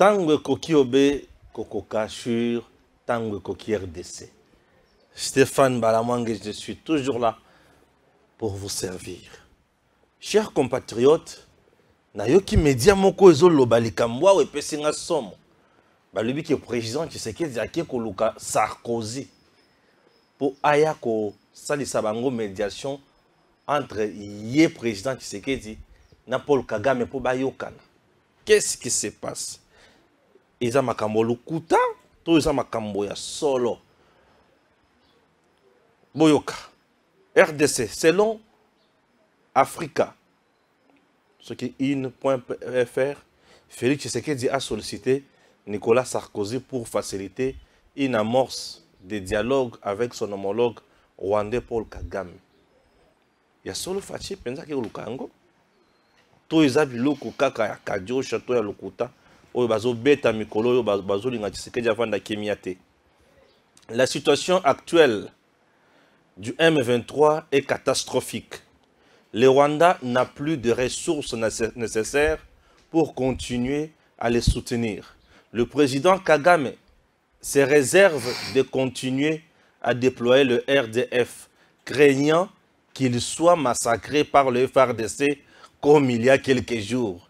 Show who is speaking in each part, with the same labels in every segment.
Speaker 1: Tango Koki Obe, Kokoka sur Tango Koki RDC. Stéphane Balamangue, je suis toujours là pour vous servir. Chers compatriotes, Nayoki Media Moko Ezo Lobalikamwa ou Epesinga Somo. Balobi qui est président, tu sais qu'il y a Koluka Sarkozy. Pour Ayako Salisa Bango médiation entre Yé président Tshisekedi na Paul Kagame pour Bayokana. Qu'est-ce qui se passe? Ils ont makambo lukuta, tous ils ont makambo ya solo. Boyoka. RDC, selon Africa, ce qui est in.fr, Félix Tshisekedi a sollicité Nicolas Sarkozy pour faciliter une amorce de dialogue avec son homologue rwandais Paul Kagame. Il y a solo fachi penza ke lukango. To izabi loko kaka ya kadio chateau ya lokuta. Oyo bazo beta mikolo oyo bazo linga Tshisekedi avanda kemiate. La situation actuelle du M23 est catastrophique. Le Rwanda n'a plus de ressources nécessaires pour continuer à les soutenir. Le président Kagame se réserve de continuer à déployer le RDF, craignant qu'il soit massacré par le FARDC comme il y a quelques jours.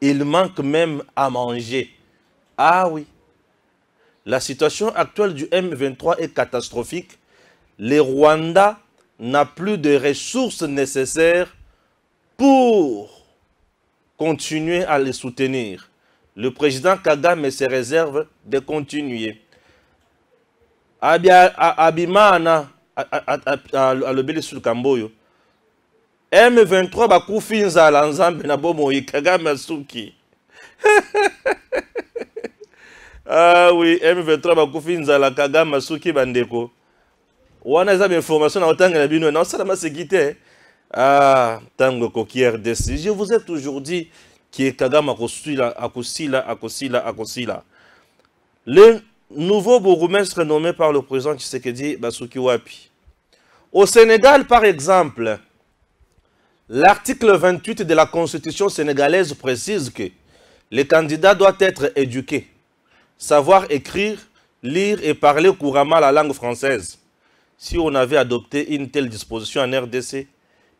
Speaker 1: Il manque même à manger. Ah oui. La situation actuelle du M23 est catastrophique. Le Rwanda n'a plus de ressources nécessaires pour continuer à les soutenir. Le président Kagame se réserve de continuer. Abimana alobeli sur Kamboyo. M23 bakufinza la nzambe na bomoyi Kagame suki. Ah oui, M23 bakufinza la Kagame suki bandeko. Wana za information na otanga na bino na salama sekite. Ah, tango koki RDC. Je vous ai toujours dit que Kagame akosila. Le nouveau bourgmestre nommé par le président Tshisekedi Basuki Wapi. Au Sénégal, par exemple, l'article 28 de la Constitution sénégalaise précise que le candidat doit être éduqué, savoir écrire, lire et parler couramment la langue française. Si on avait adopté une telle disposition en RDC,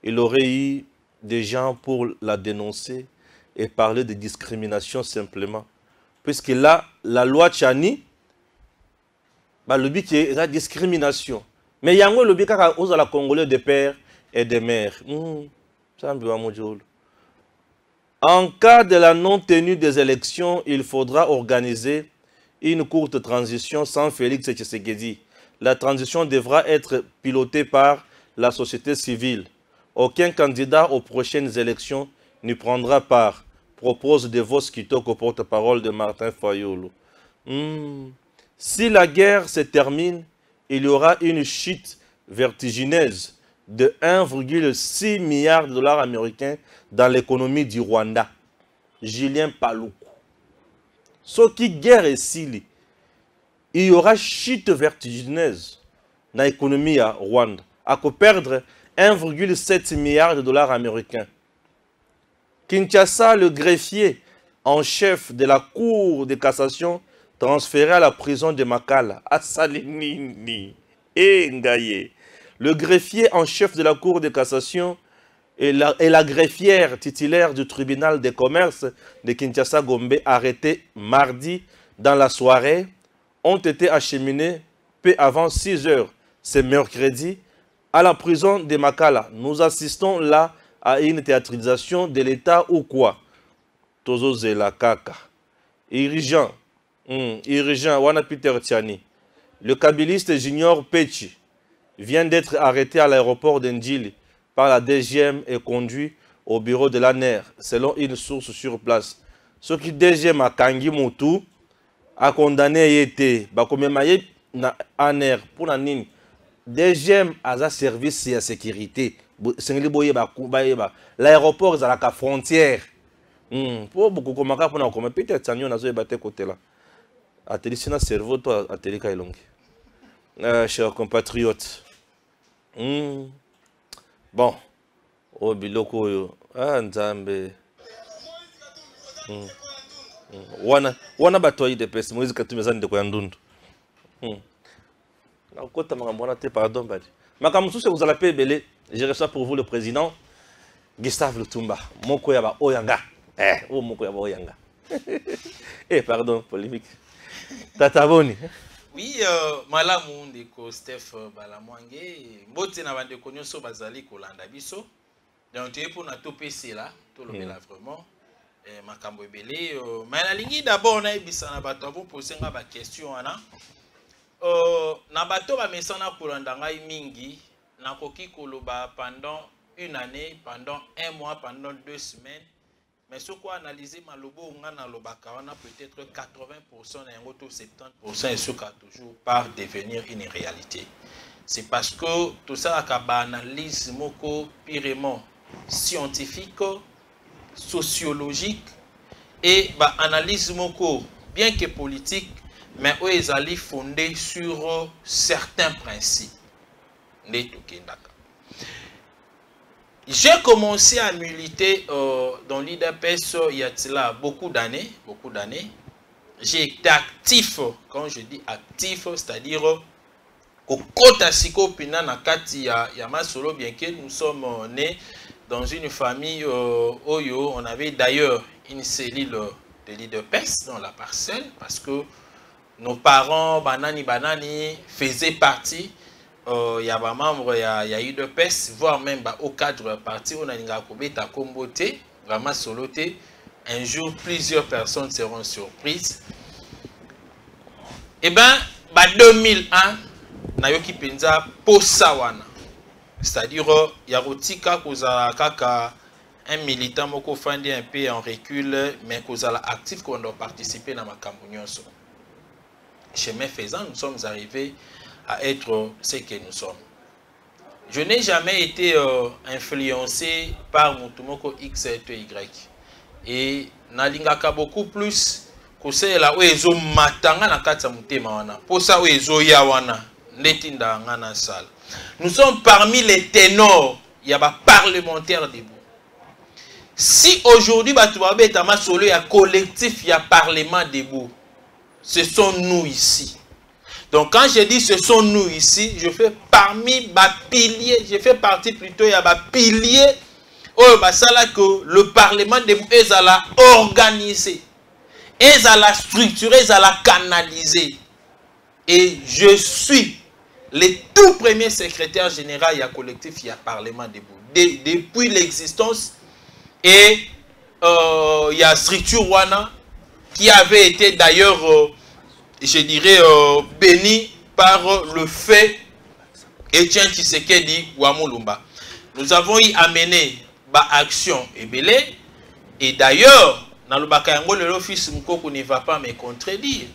Speaker 1: il aurait eu des gens pour la dénoncer et parler de discrimination simplement. Puisque là, la loi Tchani, le but est la discrimination. Mais il y a le but aux la Congolais de pères et de mères. En cas de la non-tenue des élections, il faudra organiser une courte transition sans Félix Tshisekedi. La transition devra être pilotée par la société civile. Aucun candidat aux prochaines élections n'y prendra part, propose Devos Kitoko, porte-parole de Martin Fayulu. Si la guerre se termine, il y aura une chute vertigineuse de 1,6 milliard de dollars américains dans l'économie du Rwanda. Julien Paluku. Ce qui guerre est sili. Il y aura chute vertigineuse dans l'économie à Rwanda. À perdre 1,7 milliard de dollars américains. Kinshasa, le greffier en chef de la Cour de cassation, transféré à la prison de Makala, à Salinini et Ngaye. Le greffier en chef de la Cour de cassation et la greffière titulaire du tribunal de commerce de Kinshasa Gombe, arrêtés mardi dans la soirée, ont été acheminés peu avant 6 heures, ce mercredi, à la prison de Makala. Nous assistons là à une théâtralisation de l'État ou quoi? Tozo Zela Kaka. Irigent, Wana Peter Tiani. Le kabiliste Junior Pechi vient d'être arrêté à l'aéroport d'Ndjili par la DGM et conduit au bureau de l'ANER, selon une source sur place. Ce qui DGM a Kangi Moutou a condamné été, Bakomemaye na ANER pour la nini. DGM a un service de sécurité. L'aéroport est à la frontière. Pour beaucoup de gens, pour peut-être que nous avons battu côté là. Atelier c'est un cerveau, toi, atelier Kailongi. Chers compatriotes. Bon. Oh, biloko yo. Ah, Nzambe. wana bato UDPS Moïse Katumbi za ndeko ya ndundu. Na kota mangambona te pardon badi. Makamusu se vous allez payer belé. Je reçois pour vous le président Gustave Lutumba. Moko ya ba oyanga. Moko ya ba oyanga. Pardon, polémique. Tataboni.
Speaker 2: Oui, malamu ndeko Steph Balamwange. Mbote na bandeko nyonso bazali kolanda biso. Donc tu es pour na topesi là, tout le là vraiment. Makambo ebele. Mais la ligne d'abord na ebisa na bato bo poser nga ba question ana. Na bato ba mesana kolanda ngai mingi. Na koki koloba pendant une année, pendant un mois, pendant 2 semaines. Mais ce qu'on analyse, malobo na lobaka on a peut-être 80% et 70% et ce qui a toujours par devenir une réalité. C'est parce que tout ça a une analyse moko purement scientifique, sociologique et analyse moko bien que politique, mais où ils allaient fondée sur certains principes. J'ai commencé à militer dans l'UDPS il y a là beaucoup d'années. J'ai été actif, quand je dis actif, c'est-à-dire au Kota Siko Pina Nakati Yamasolo, bien que nous sommes nés dans une famille Oyo, on avait d'ailleurs une cellule de l'UDPS dans la parcelle parce que nos parents, Banani, faisaient partie. Il y a des membres, il y a eu de PES, voire même au cadre parti, on a une gakobeta kombote, vraiment soloté. Un jour, plusieurs personnes seront surprises. Et bien, 2001, Nayoki Penza Posawana. C'est-à-dire, il y a Rotika Kozaka, un militant moko fandi un peu en recul, mais Kozala actif qu'on doit participer dans ma campagne. Chemin faisant, nous sommes arrivés à être ce que nous sommes. Je n'ai jamais été influencé par Mutumoko X et Y. Et nalingaka beaucoup plus que c'est là où ils ont matanga na kata mutema wana. Pour ça où ils ont yawana netinda ngana sal. Nous sommes parmi les ténors. Il y a des parlementaires debout. Si aujourd'hui batubabe etama solo il y a collectif, il y a parlement debout. Ce sont nous ici. Donc quand je dis ce sont nous ici, je fais parmi les piliers, je fais partie plutôt il y a des piliers où que le parlement est organisé, est structuré, est canalisé. Et je suis le tout premier secrétaire général, il y a collectif, il y a parlement debout. Depuis l'existence, et il y a structure Wana qui avait été d'ailleurs je dirais béni par le fait Etienne Tshisekedi Wamulumba. Nous avons y amené action et belé et d'ailleurs dans le Bakayango le fils Mukoko ne va pas me contredire.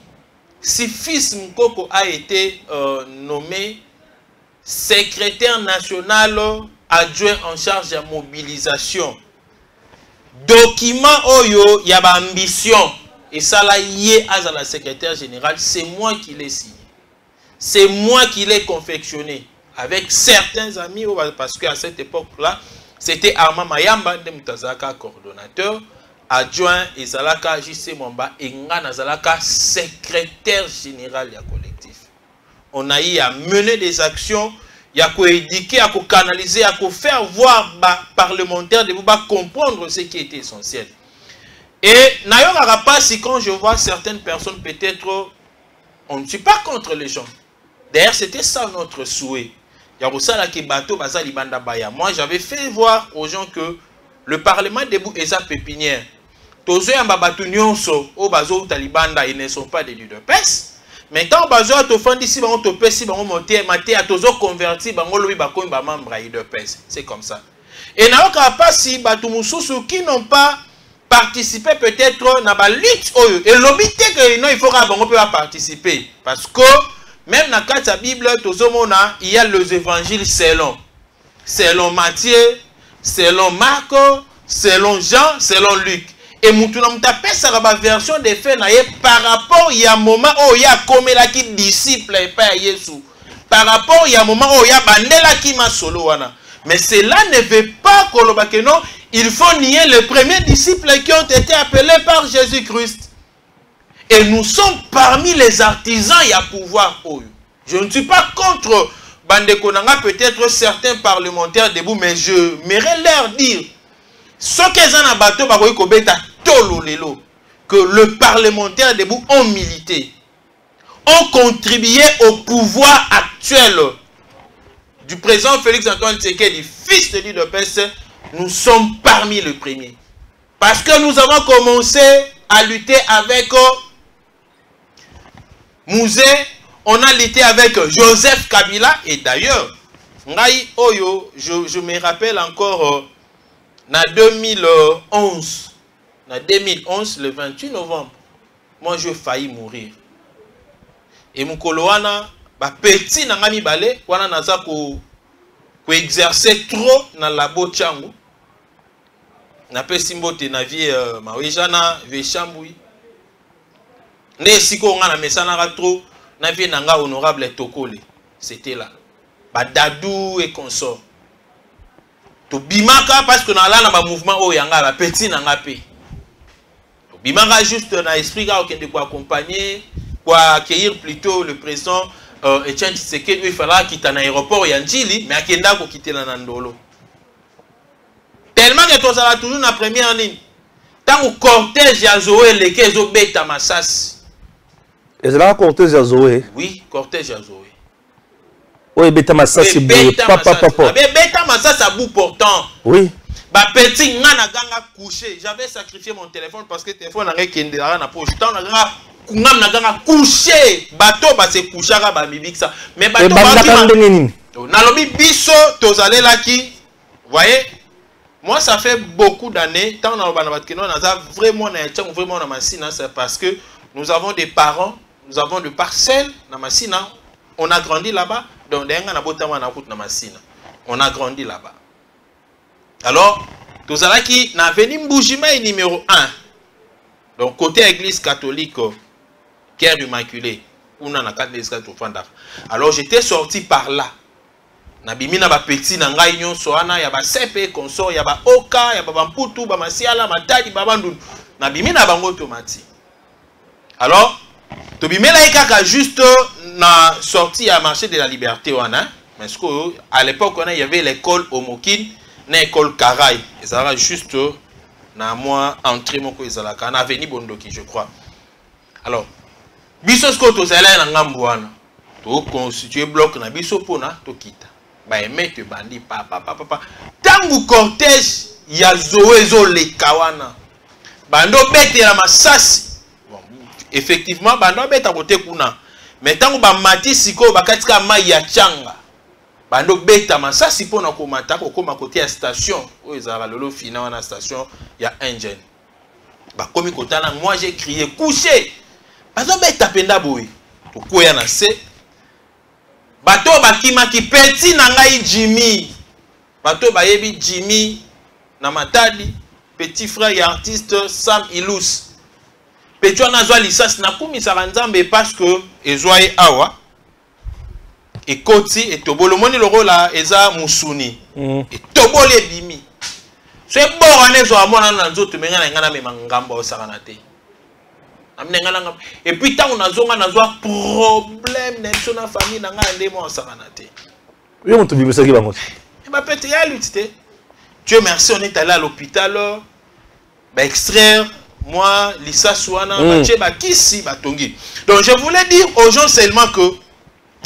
Speaker 2: Si fils Mukoko a été nommé secrétaire national adjoint en charge de la mobilisation, document oyo y a ambition. Et ça là, à la secrétaire générale, c'est moi qui l'ai signé. C'est moi qui l'ai confectionné. Avec certains amis, parce qu'à cette époque-là, c'était Armand Mayamba, Mutazaka, coordonnateur, adjoint, et Zalaka, JC Mwamba, et Nga Zalaka, secrétaire général du collectif. On a eu à mener des actions, il y a qu'à éduquer, à canaliser, à faire voir les parlementaires de comprendre ce qui était essentiel. Et n'ayons pas si quand je vois certaines personnes, peut-être, on ne suis pas contre les gens. D'ailleurs, c'était ça notre souhait. Moi, j'avais fait voir aux gens que le Parlement debout est à pépinière. Tous ceux qui ils ne sont pas des UDPS. Mais quand on a ici, on a converti, c'est comme ça. Et n'ayons pas si qui n'ont pas participer peut-être dans la lutte et l'obité que il faut participer parce que même dans la Bible il y a les évangiles selon Matthieu, selon Marc, selon Jean, selon Luc et mutuna mutapé ça la version des faits par rapport il y a un moment où il y a comme là qui disciple et pas Jésus par rapport il y a un moment où il y a bandela qui m'a solo wana. Mais cela ne veut pas que non, il faut nier les premiers disciples qui ont été appelés par Jésus-Christ. Et nous sommes parmi les artisans, il y a pouvoir. Je ne suis pas contre Bandekonanga, peut-être certains parlementaires debout, mais je m'aimerais leur dire, ce qu'ils ont bateau, que le parlementaire debout ont milité, ont contribué au pouvoir actuel du président Félix Antoine Tshisekedi, fils de l'UDPS. Nous sommes parmi les premiers. Parce que nous avons commencé à lutter avec Mouzé, on a lutté avec Joseph Kabila, et d'ailleurs, je me rappelle encore, en 2011, le 28 novembre, moi j'ai failli mourir. Et mon coloana, petit nangami balé, wana naza ko exercer trop dans la bochangu. Na pe simbote na vie mawijana vechambui. Ne siko nga na mesana ra trop na vie nanga honorable Tokole. C'était là. Ba Dadou et consort. To bimaka parce que na la na ba mouvement o yanga ba petit nanga pe. To bimaka juste na esprit ga okende ko accompagner, pour accueillir plutôt le président Etienne Tshisekedi. Il fallait quitter un aéroport Yanjili, mais akenda ko quitter la Nandolo. Tellement que tu as toujours la première ligne. Tant au cortège à Zoé, les quais au bêta massas.
Speaker 1: Et c'est là cortège à Zoé?
Speaker 2: Oui, cortège à Zoé.
Speaker 1: Oui, bêta massas, c'est beau. Papa.
Speaker 2: Bêta massas à bout portant.
Speaker 1: Oui.
Speaker 2: Bah, petit, nana ganga couché. J'avais sacrifié mon téléphone parce que le téléphone n'a rien qui est dans la poche. Tant na ganga couché. Bateau, bah, c'est couché à ba mibik ça. Mais bateau, nalobi biso, tozale là qui. Voyez? Moi, ça fait beaucoup d'années, tant on a vraiment dans Massina, c'est parce que nous avons des parents, nous avons des parcelles dans Massina, on a grandi là-bas, donc on a grandi là-bas. Alors, tous ceux qui n'ont venu Mboujima numéro 1, donc côté église catholique, Cœur Immaculé, alors j'étais sorti par là. Nabimi na ba petit na ngai nyonso ana ya ba sepe consort ya ba oka ya ba mputu ba masiala matadi ba bandu nabimi na bango tomati. Alors to bimela ikaka juste na sortie à marché de la liberté wana parce que à l'époque il y avait l'école Omokine na école Karaï et ça va juste na moi entrée moko ezalaka na avenue Bondoki je crois. Alors biso sko to zala na ngambo wana to constituer bloc na biso pona to kita. Bah mec bandi papa tangu cortège ya zoezo le kawana bando bete la masasi bon effectivement bando beta côté kuna mais tangu ba mati siko bakatika mai ya changa bando beta masasi pona ko mata ko koma côté ya station o ezala lolo fina wana station ya engine ba komi kotana moi j'ai crié coucher bando beta penda boy to koya na se bato bakima ki petit na ngai Jimmy bato bayebi Jimmy na matadi petit frère et artiste Sam Ilous petit on a zwa licence na kumisa nzambe parce que ezwai awa et koti et tobolo moni loro la eza musuni et tobole bimi c'est bon ane zo amona na nzoto menga na ngana me mangamba osakana te. Et puis tant on a un problème dans la famille dans la
Speaker 1: oui, on te dit ça qui va monter.
Speaker 2: Dieu merci, on est allé à l'hôpital, extraire moi, Lisa Souana, Kisi, Batongi. Donc je voulais dire aux gens seulement que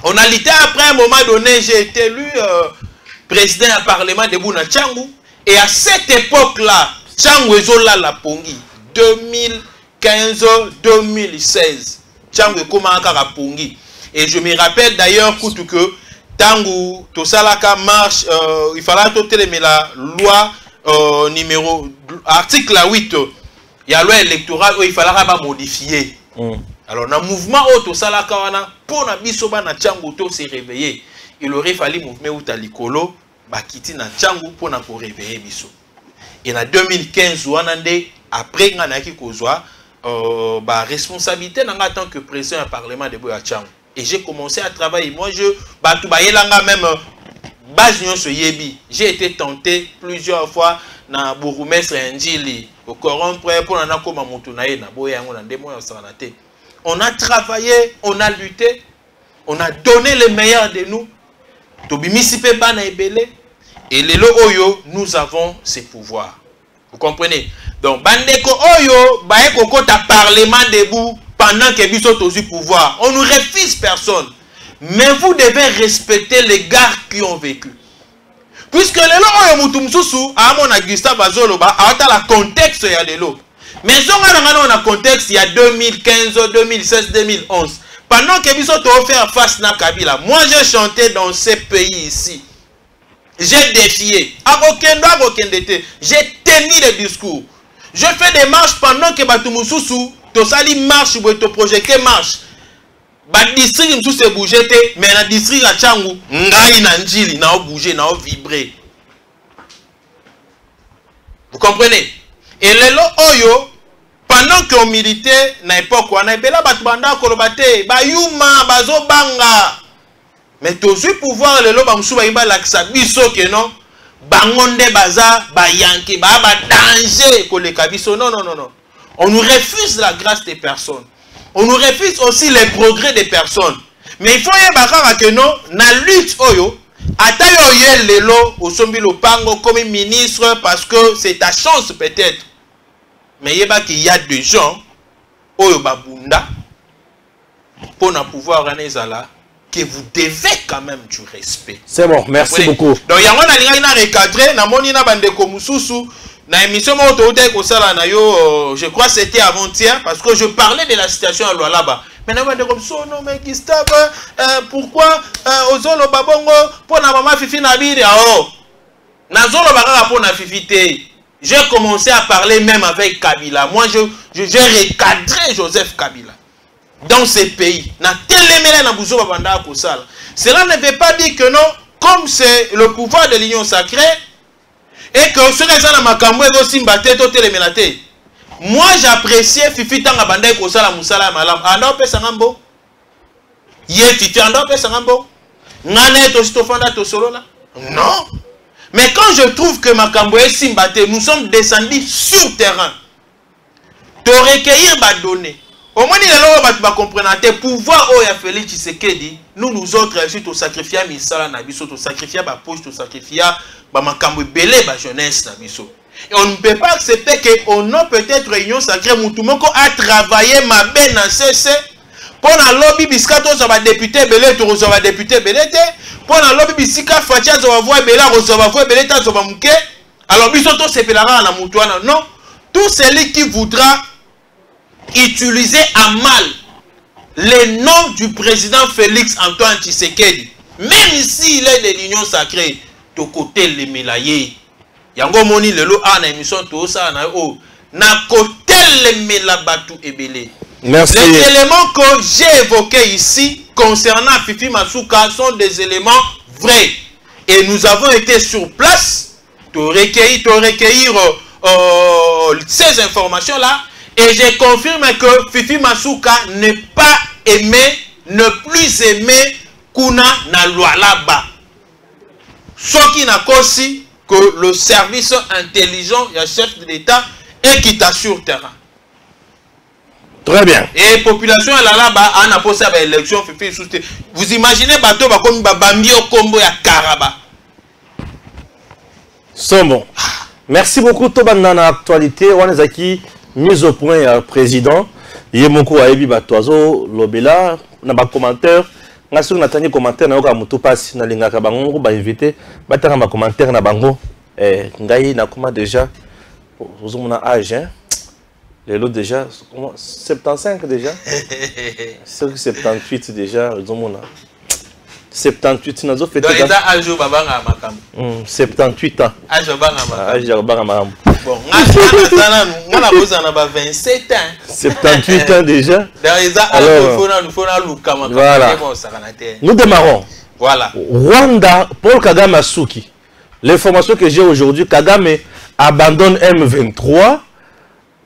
Speaker 2: on a lutté après un moment donné, j'ai été élu président du Parlement de Bouna Tchangou. Et à cette époque-là, Tchangou Ezola la Pongi, 2015-2016. Tchangou Komaka la Pongi. Et je me rappelle d'ailleurs que Tangu, Tosalaka marche, il fallait toter la loi numéro, article 8, il y a la loi électorale où il fallait modifier. Alors, dans le mouvement Tosalaka, pour na bisoba na Tchangou to se réveiller, il aurait fallu mouvement ou talikolo, bakiti na Tchangou pour na ko réveiller biso. Et en 2015, après, on a qui responsabilité en tant que président du Parlement de Boya Tchangou. Et j'ai commencé à travailler. Moi, j'ai été tenté plusieurs fois dans Bourgoumestre Ndjili, au Coran pour na koma mutunaye na boya ngo na ndemo ya sanate. on a travaillé, on a lutté, on a donné le meilleur de nous. Tobimisipe bana ebele. Et lelo oyo, nous avons ces pouvoirs. Vous comprenez? Donc, bandeko oyo, baeko kota parlement debout pendant que biso tozu pouvoir. On ne refuse personne. Mais vous devez respecter les gars qui ont vécu. Puisque lelo oyo mutumsusu, amona Gustave Azoloba, a la contexte ya lelo. Mais on a contexte il y a 2015, 2016, 2011. Pendant que biso to faire face na Kabila, moi j'ai chanté dans ces pays ici. J'ai défié. J'ai tenu le discours. Je fais des marches pendant que Batumususu, to sali marche ou to projeté marche. Ba district tout se bouger mais na district à Changu, ngai na njili na bouger na vibrer. Vous comprenez? Et lelo oyo pendant qu'on militait na époque wana ebela batu banda kolobate ba yuma bazo banga. Mais tous pouvoir le loba msuba imba laksa biso que non bangonde baza ba yanke ba danger ko le kabiso non. On nous refuse la grâce des personnes. On nous refuse aussi les progrès des personnes. Mais il faut y avoir que non na lutte oyo atayo ye lelo osombi lopango comme ministre parce que c'est ta chance peut-être. Mais yeba qu'il y a des gens oyo babunda pour na pouvoir anezala que vous devez quand même du respect.
Speaker 1: C'est bon, merci beaucoup.
Speaker 2: Donc, il y a un recadré, na moni na bande komususu, na émission na yo, je crois que c'était avant-hier, parce que je parlais de la situation à Lualaba. Mais na bande komususu, non mais Gustave, pourquoi ozolo babongo pour na maman fifi na bide oh. Na zolo bakaka pour na fifi te. J'ai commencé à parler même avec Kabila. Moi, j'ai recadré Joseph Kabila. Dans ces pays, cela ne veut pas dire que non, comme c'est le pouvoir de l'union sacrée, et que ce qui est aussi moi j'appréciais Fifi Tanga Bandai Kosala Moussala Malam. Ando pe sangambo. Ye Fifi ando pe sangambo. Ngane to stofanda to solo là. Non. Mais quand je trouve que Makambo est Simbate, nous sommes descendus sur terrain. De recueillir ma donnée. Au moins, il y a comprendre que pouvoir où il a Félix Tshisekedi, nous autres, ensuite, au sacrifier Misala Nabiso, au sacrifier ma poche, au sacrifier ma Belé, ma jeunesse Nabiso. Et on ne peut pas accepter qu'on a peut-être réunion sacrée, Moutoumoko a travaillé ma benne en CC. Pour la lobby biscato, ça va député Belé, tu reçois député Belé. Pour la lobby bisika Fatia, ça va voir Belé, reçoit voir Belé, ça va mouké. Alors, bisoto c'est Pelara à la Moutouana. Non, tout celui qui voudra utiliser à mal le nom du président Félix Antoine Tshisekedi, même s'il est de l'union sacrée, de côté les mélayés. Yango moni lelo a na émission to ça na o na côté les mélabatu ebele.
Speaker 1: Merci.
Speaker 2: Les éléments que j'ai évoqués ici concernant Fifi Masuka sont des éléments vrais et nous avons été sur place pour recueillir ces informations là. Et je confirme que Fifi Masuka n'est pas aimé, ne plus aimé Kuna na Lualaba. Ce qui n'a qu'aussi que le service intelligent, il y a chef de l'État et qui t'assure terrain.
Speaker 1: Très bien.
Speaker 2: Et population à Lualaba a posé à l'élection Fifi Masuka. Vous imaginez bateau comme Babambio Kombo ya Karaba.
Speaker 1: C'est bon. Merci beaucoup Tobanda actualité. On est aquí. Mise au point président, Yemoko Aebi Batoazo, Lobela, Naba commentaire, Nasu Natani commentaire, Naoka Moutopas, Nalinga Kabango, ba invité, Batara ma commentaire Nabango, Ngaï Nakuma déjà, vous avez un âge, hein, les lots déjà, 75 déjà, 78 déjà, ils ont 78 nazo fêté.
Speaker 2: Donc, ça a joué Babanga Makam.
Speaker 1: 78 ans.
Speaker 2: A joué Babanga Makam. Bon, on a posé 27 ans.
Speaker 1: 78 ans déjà.
Speaker 2: Alors,
Speaker 1: voilà. Nous démarrons.
Speaker 2: Voilà.
Speaker 1: Rwanda, Paul Kagame Asuki. L'information que j'ai aujourd'hui, Kagame abandonne M23.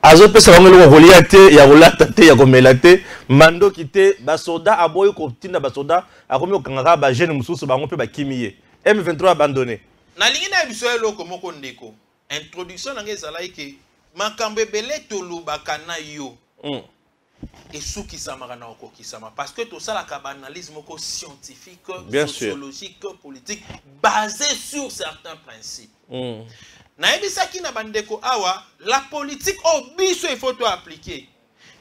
Speaker 1: Azope savangelo Goliath ya Goliath ya Gomelate mando kite basoda aboyo kotinda basoda akomi okangaka ba jeune mususu bango pe bakimiye M23 abandonné
Speaker 2: na lingi na biso eloko moko ndeko introduction na ngeza laike makambo ebele tolubaka na yo et sous qui s'amarana au qui s'amara. Parce que tout ça, la cabanalisme scientifique,
Speaker 1: bien
Speaker 2: sociologique, politique, basé sur certains principes. La politique au biso il faut tout appliquer.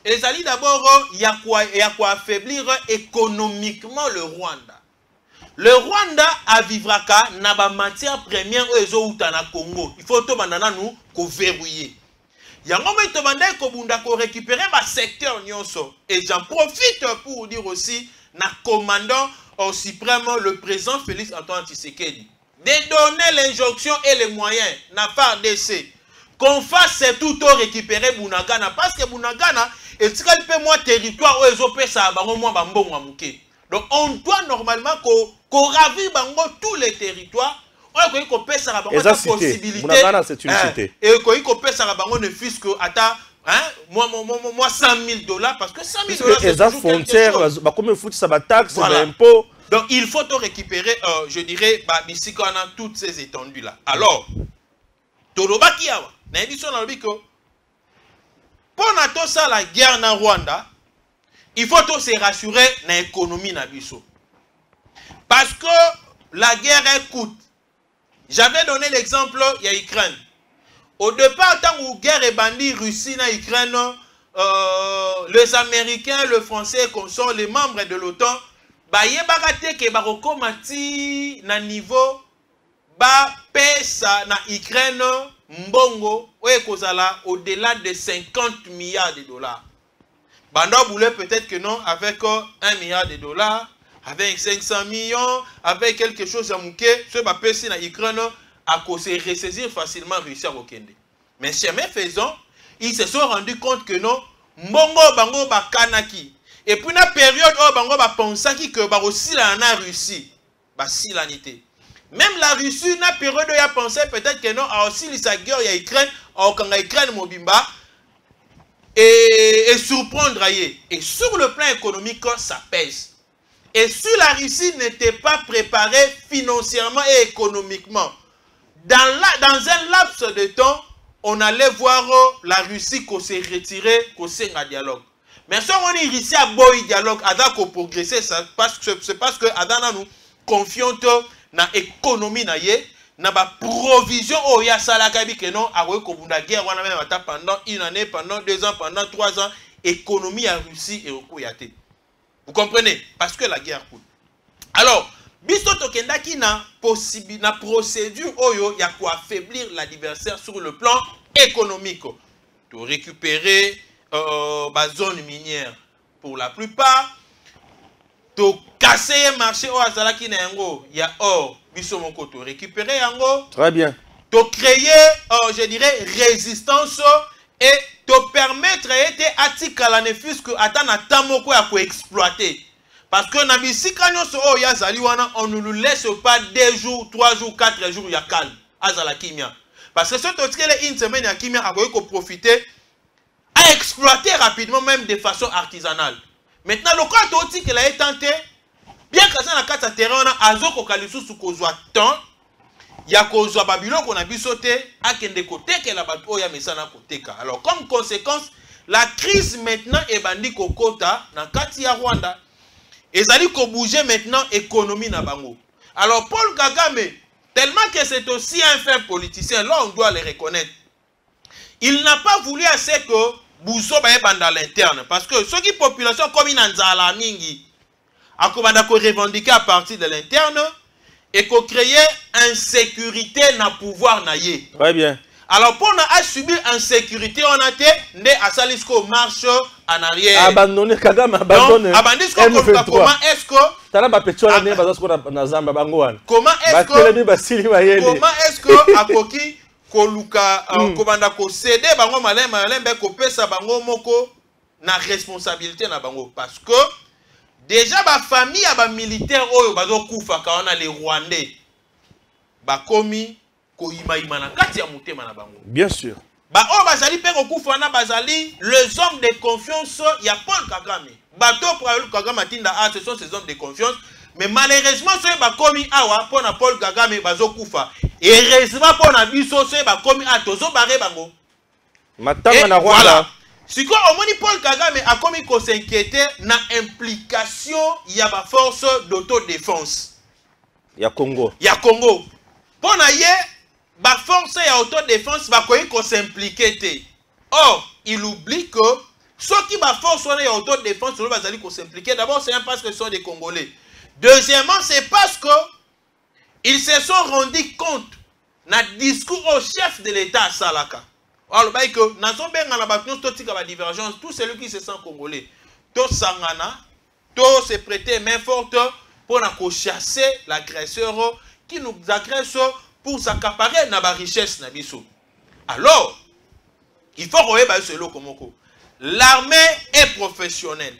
Speaker 2: Et ça dit d'abord, il y a quoi affaiblir économiquement le Rwanda. Le Rwanda a vivra na ba matière première au Congo. Il faut tout bandana nous ko verrouiller. Yango mo to bandai ko bunda ko récupérer ba secteur nyonso. Et j'en profite pour dire aussi na commandant au suprême le président Félix Antoine Tshisekedi de donner l'injonction et les moyens na part d'essai qu'on fasse tout au récupérer Bunagana parce que Bunagana est très peu moins territoire où ils ont fait ça donc on doit normalement qu'on ravit tous les territoires qu'on peut ça la possibilité
Speaker 1: Bunagana c'est une cité
Speaker 2: et qu'on peut ça ne fût que moi 100 000 $, parce que 100 000 $,
Speaker 1: c'est toujours frontière, comment il faut ça va taxe, voilà. Impôt.
Speaker 2: Donc il faut tout récupérer, je dirais, ici qu'on a toutes ces étendues là. Alors, Toloba Kiawa, pour tout ça la guerre dans Rwanda, il faut tout se rassurer dans l'économie na biso. Parce que la guerre coûte. J'avais donné l'exemple, il y a Ukraine. Au départ, tant que la guerre est bandit, Russie na Ukraine, les Américains, les Français, qui sont les membres de l'OTAN, bah y bagate ke baroko mati na niveau ba pesa na Ukraine mbongo oye kozala au-delà de 50 milliards de $. Banda boule peut-être que non avec 1 milliard de $, avec 500 millions, avec quelque chose à mouké, ce ba pesa na Ukraine à cause de ressaisir facilement Russie au Kende. Mais chemin faisant, ils se sont rendus compte que non mbongo bango ba kanaki. Et puis, dans la période où on va penser que aussi la Russie, même la Russie, dans la période où on a pensé peut-être que non, aussi la guerre, il y a Ukraine, il y a Ukraine, Mobimba, et surprendre. Et sur le plan économique, ça pèse. Et si la Russie n'était pas préparée financièrement et économiquement, dans un laps de temps, on allait voir la Russie qu'on s'est retirée, qu'on s'est en dialogue. Mais si on est ici à boy dialogue, Ada ko progresser, c'est parce que Ada nous confions dans l'économie na ba provision au ya salakabi que non a ko bunda guerre wana même pendant une année, pendant 2 ans, pendant 3 ans, économie à Russie et au Koyate. Vous comprenez? Parce que la guerre coûte. Alors, biso tokenda ki na possible na procédure oyo ya ko affaiblir l'adversaire sur le plan économique. To récupérer zone minière pour la plupart, to casser le marché au Azalaki Nengo, il y a or, bisomoko to récupérer yango.
Speaker 1: Très bien.
Speaker 2: To créer, je dirais, résistance et te permettre d'être atikala nefus que atana tamoko ya ko exploiter. Parce que na bisika nyonso o ya zali wana on ne nous laisse pas 2 jours, 3 jours, 4 jours ya calme Azalaki mia. Parce que si tu as une semaine à Kimia a profiter à exploiter rapidement, même de façon artisanale. Maintenant, le cas aussi qu'elle a été tenté, bien que ça n'a pas de terrain, azo kokalisu sous kozwa temps, il y a kozwa Babylone qu'on a bisoté à kende côté qu'elle a battu ya mesana côté ka. Alors comme conséquence, la crise maintenant est bandi kokota dans kati ya Rwanda. Et ça dit qu'on bouger maintenant économie na bango. Alors Paul Kagame, tellement que c'est aussi un fin politicien, là on doit le reconnaître. Il n'a pas voulu assez que Bousso baye dans l'interne. Parce que ceux qui population comme une anzala mingi, a revendiquer à partir de l'interne et qu'on crée insécurité na pouvoir na yé.
Speaker 1: Très bien.
Speaker 2: Alors pour nous subir insécurité, on a été né à Salisco marche en arrière.
Speaker 1: Abandonné Kagame, abandonné.
Speaker 2: Abandonné comment est-ce que comment est-ce que Akoki Koluka komanda ko céder bango malembe ko pesa bango moko na responsabilité na bango parce que déjà ba famille ya ba militaire oyo bazo kufa ka on a les Rwandais ba komi ko ima na kati ya mutema na bango.
Speaker 1: Bien sûr.
Speaker 2: Ba o bazali pe ko kufa na bazali les hommes de confiance ya Paul Kagame. Bato Paul Kagame tinda ce sont ces hommes de confiance. Mais malheureusement, ceux qui ont awa pour Paul Kagame bazo kufa. Et heureusement pour na biso ceux qui ont tozo baré bango.
Speaker 1: Matanga na Rwanda.
Speaker 2: Si quoi au moni Paul Kagame a commis qu'on s'inquiétait na implication y a ma force d'autodéfense.
Speaker 1: Ya Congo.
Speaker 2: Ya Congo. Pour naie ba force ya autodéfense va qu'on s'impliquait. Or, il oublie que ceux qui ba force ya autodéfense va aller qu'on s'impliquer. D'abord, c'est parce que ce sont des Congolais. Deuxièmement, c'est parce que ils se sont rendus compte na discours au chef de l'État à Salaka. Alors, que nazo benga na batno to tika ba divergence, tout celui qui se sent congolais, to sangana, to se prêter main forte pour na chasser l'agresseur qui nous agresse pour s'accaparer na ba richesse na biso. Alors, il faut revoir celo komoko. L'armée est professionnelle.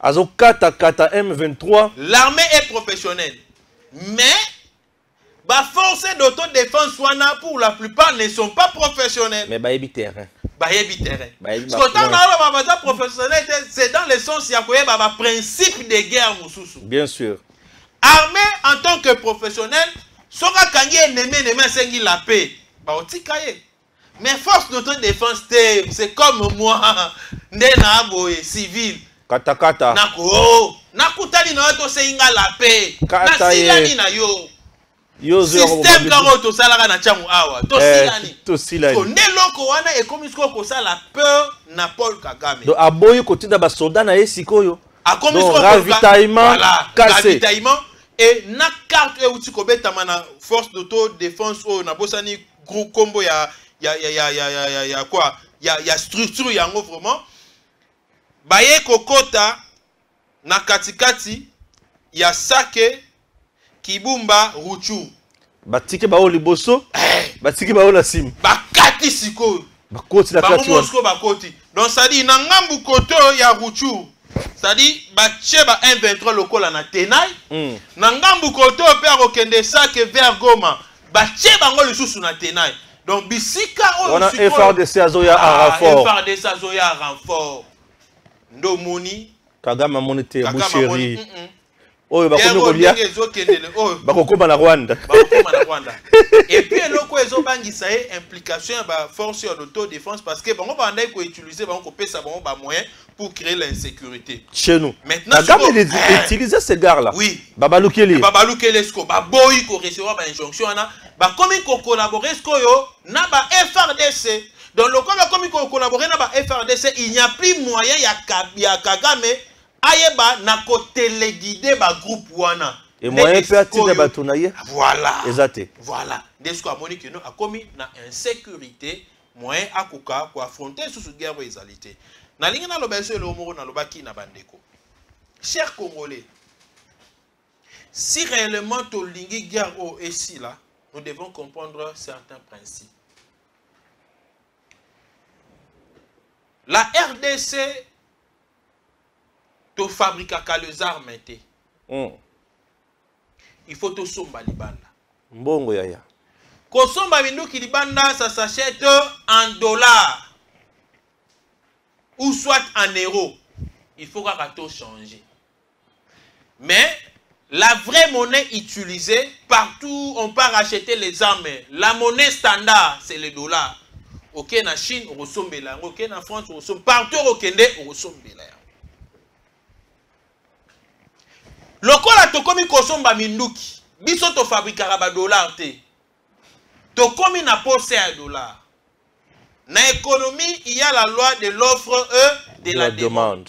Speaker 1: Azo kata M23.
Speaker 2: L'armée est professionnelle. Mais bah force d'autodéfense wana pour la plupart ne sont pas professionnels.
Speaker 1: Mais bah terrain.
Speaker 2: Bah terrain. Parce que professionnel, c'est dans le sens il y a un principe de guerre mususu.
Speaker 1: Bien sûr.
Speaker 2: Armée en tant que professionnel, soka kangi ennemi sengi la paix. Bah otikaye. Mais force d'autodéfense c'est comme moi ndena boye civil.
Speaker 1: Kata.
Speaker 2: Nako nakutali na to senga la paix. Na silani na yo. Système karoto salaka na changu awa to silani ko neloko wana e komi sko ko sala peur na Paul Kagame
Speaker 1: do aboyi kotinda ba soldat na esikoyo
Speaker 2: a komi sko
Speaker 1: ravitaillement
Speaker 2: ravitaillement et na carte e uti ko betama na force d'autodéfense o na bosani gros combo ya quoi ya structure yango vraiment baye kokota na katikati ya Sake Kibumba Ruchu.
Speaker 1: Batike bao liboso, batike bao la sim.
Speaker 2: Bakati siko.
Speaker 1: Bakoti la kati wana.
Speaker 2: Bakoti. Donc ça dit na ngambu koto ya Ruchu. Ça dit bache ba M23 lokola na Tenay. Na ngambu koto pe akokende Sake vers Goma. Bache bango lisusu na Tenay. Donc bisika o
Speaker 1: on a FARDC azoya à renfort.
Speaker 2: FARDC azoya à renfort. Ndo moni
Speaker 1: Kagame monite boucherie. Oh, bakokoma na Rwanda.
Speaker 2: Et puis loko ezo bangisa implication ba force d'autodéfense parce que bango ba ndai ko utiliser bango ko pesa bango ba moyen pour créer l'insécurité
Speaker 1: chez nous.
Speaker 2: Maintenant
Speaker 1: Kagame utiliser ces gars là.
Speaker 2: Oui.
Speaker 1: Babalukeli
Speaker 2: sko ba boy ko recevoir ba injonction na ba komi ko collaborer sko yo na ba FARDC. Donc le comme komi ko collaborer na ba FARDC, il n'y a plus moyen ya Kagame ayeba na ko téléguider ba groupe wana
Speaker 1: et moyen peut attirer ba tonaye
Speaker 2: voilà
Speaker 1: exacté
Speaker 2: voilà desko amoni que no akomi na insécurité moyen akoka ko affronter sous guerre ezalité na lingi na loba eso lo moko na lobaki na bandeko chers Congolais, si réellement to lingi guerre au ici là, nous devons comprendre certains principes. La RDC to fabriquer les armes il faut to somba libanda
Speaker 1: mbongo yaya
Speaker 2: ko somba binduki libanda ça s'achète en dollars ou soit en euros. Il faut qu'on changer. Mais la vraie monnaie utilisée partout on peut racheter les armes. La monnaie standard c'est le dollar. OK na Chine on ressemble là, OK na France on ressemble partout au Kenya on ressemble là. Lokola tokomi kosomba minduki, biso to fabrikaka ba dollar te. Tokomi na pose à dollar. Na économie, il y a la loi de l'offre et de la demande.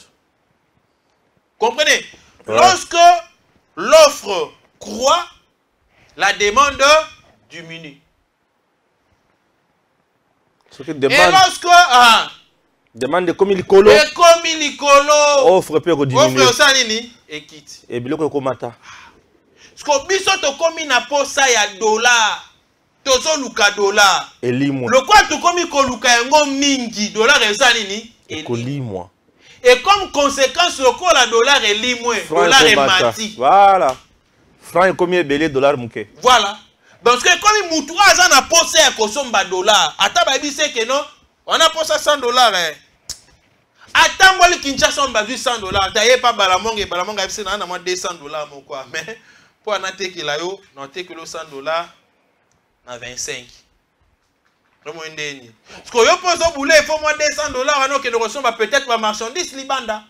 Speaker 2: Comprenez? Ouais. Lorsque l'offre croît, la demande diminue.
Speaker 1: Et
Speaker 2: lorsque
Speaker 1: demande comme il colo.
Speaker 2: Et comme il colo.
Speaker 1: Offre peut diminuer.
Speaker 2: Offre ça nini? Et quitte.
Speaker 1: Et biloko komata.
Speaker 2: Parce que biso to komi na posa ya dollar. Tozo luka dollar.
Speaker 1: Elimwa.
Speaker 2: Le quoi to komi ko luka yango mingi dollar eza nini?
Speaker 1: Elimwa.
Speaker 2: Et comme conséquence le quoi la dollar elimwa, dollar est mati.
Speaker 1: Voilà. Franc est combien belé dollar muke.
Speaker 2: Voilà. Parce que comme mutu aza na posa ya kosomba dollar, ata ba bise que non, on a posa $100 Attends, le Kinshasa on va $100. D'ailleurs pas balamonga FC na na $200 mon quoi. Mais pour en attaquer là yo, on attaque le $100 na 25. Parce que yo pose au boulet, il faut moins $200 alors que nous recevons peut-être ma marchandise libanda.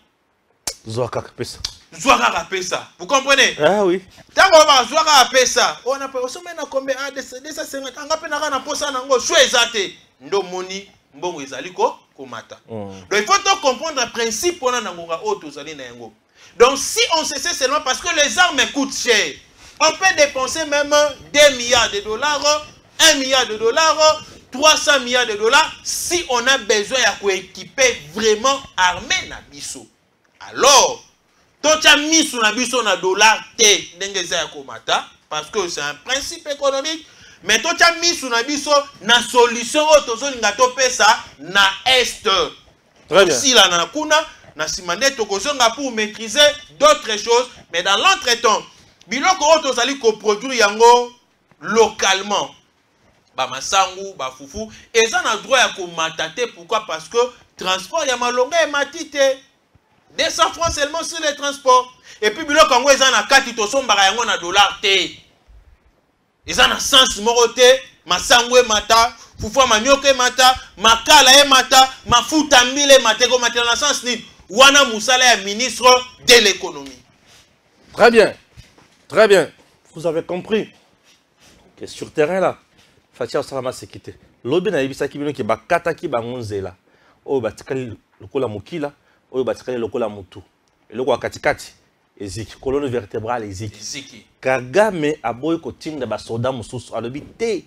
Speaker 1: Zoaka pesa.
Speaker 2: Zoaka pesa. Vous comprenez?
Speaker 1: Ah oui.
Speaker 2: Tant qu'on va Zoaka pesa, on a pas au sommet na combien ah 250 anga pe na posa nango choisate. Ndo moni mbongo ezali ko mata. Donc il faut donc comprendre le principe on a nangonga auto zali na yango. Donc si on se sait seulement parce que les armes coûtent cher, on peut dépenser même 2 milliards de dollars, 1 milliard de dollars, 300 milliards de dollars si on a besoin de équiper vraiment armée na biso. Alors, tocha misu na biso na dollar te ndengeza ya komata parce que c'est un principe économique, mais tocha misu na biso na solution otozo linga to pesa na est.
Speaker 1: Très bien.
Speaker 2: Si la na kuna na simande tokozonga pour maîtriser d'autres choses, mais dans l'entretemps, biloko otozali ko produire yango localement. Ba masangu, ba fufu, et ça na droit ya komata te. Pourquoi? Parce que transport ya malonga et matite 200 francs seulement sur les transports. Et puis biloko yango eza na kati to sombaka yango na dollar te. Eza na sens moko te, masangu e mata, fufu manioke mata, makala e mata, mafuta mbile mate ko mata na sens ni wana musala ya ministre de l'économie.
Speaker 1: Très bien. Très bien. Vous avez compris que sur terrain là, Fatia Salama s'est quitté. L'obé na yebisa ki bino ki bakata ki bangonzela. O batikali lokola mokila, o batikali lokola mutu. Eloko wa katikati eziki, colonne vertébrale eziki. Kagame aboy ko tinda ba soda mususu alobi te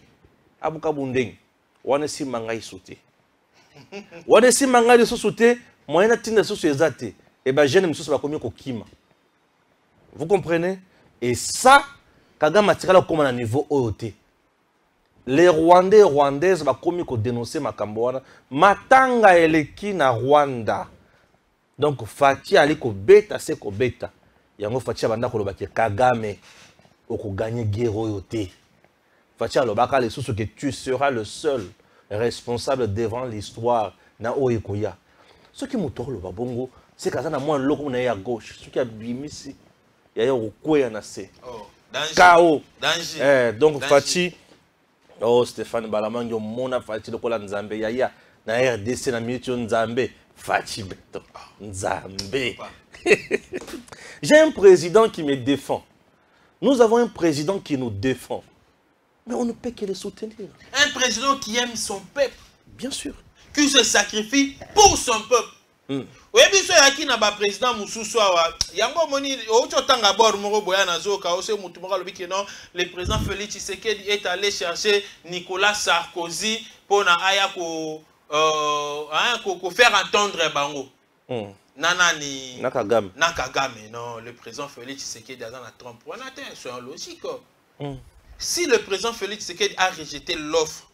Speaker 1: abuka bundeng. Wana si mangai soute. Wana si mangai soute, moyena tinda sosu ezate. Et ba jeune mususu ba komi ko kima. Vous comprenez? Et ça, Kagame a tiré comme à un niveau OT. Les Rwandais et Rwandaises va commis qu'on dénoncer Makamboana. Matanga eleki na Rwanda. Donc Fati ali ko beta c'est ko beta. Yango Fati abanda ko lobaki Kagame oko gagner guerre OT. Fati alobaka les sous que tu seras le seul responsable devant l'histoire na oyekoya. Ce qui m'autor le babongo, c'est Kazana moi loko na ya gauche. Ce qui a bimisi il y a eu quoi na c'est chaos donc danger. Fati oh Stéphane Balamango mona Fati lokola Nzambe ya na RDC na minute Nzambe Fati beto Nzambe. J'ai un président qui me défend. Nous avons un président qui nous défend. Mais on ne peut que le soutenir.
Speaker 2: Un président qui aime son peuple.
Speaker 1: Bien sûr.
Speaker 2: Qui se sacrifie pour son peuple. Oui, biso yaki na ba président mususu awa yango moni ocho tanga bord moko boya na zoka ose mutu moko lobi que non le président Félix Tshisekedi est allé chercher Nicolas Sarkozy pour na aya ko faire entendre bango. Nana ni na Kagame non le président Félix Tshisekedi a dans la trompe. On a c'est un logique. Si le président Félix Tshisekedi a rejeté l'offre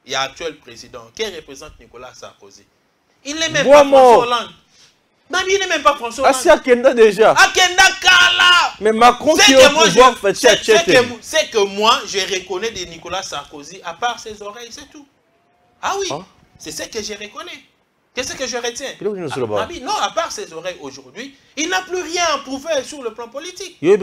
Speaker 2: il y a actuel président qui représente Nicolas Sarkozy. Il n'est même pas François Hollande. Même il n'est même pas François Hollande.
Speaker 1: Ah, c'est Akenda déjà.
Speaker 2: Akenda Kala.
Speaker 1: Mais Macron qui est au pouvoir fait
Speaker 2: c'est que moi, je reconnais de Nicolas Sarkozy à part ses oreilles, c'est tout. Ah oui, c'est ce que je reconnais. Qu'est-ce que je retiens? Non, à part ses oreilles aujourd'hui, il n'a plus rien à prouver sur le plan politique. C'est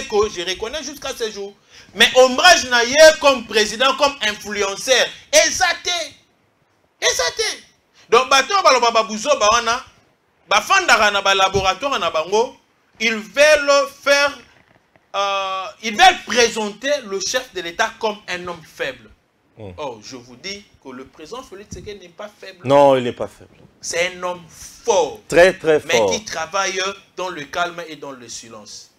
Speaker 2: que je reconnais jusqu'à ce jour. Mais ombrage naïe comme président, comme influenceur, exacté. Donc, ils veulent présenter le chef de l'État comme un homme faible. Oh, je vous dis que le président Félix Tshisekedi n'est pas faible.
Speaker 1: Non, il n'est pas faible.
Speaker 2: C'est un homme fort.
Speaker 1: Très, très fort.
Speaker 2: Mais qui travaille dans le calme et dans le silence.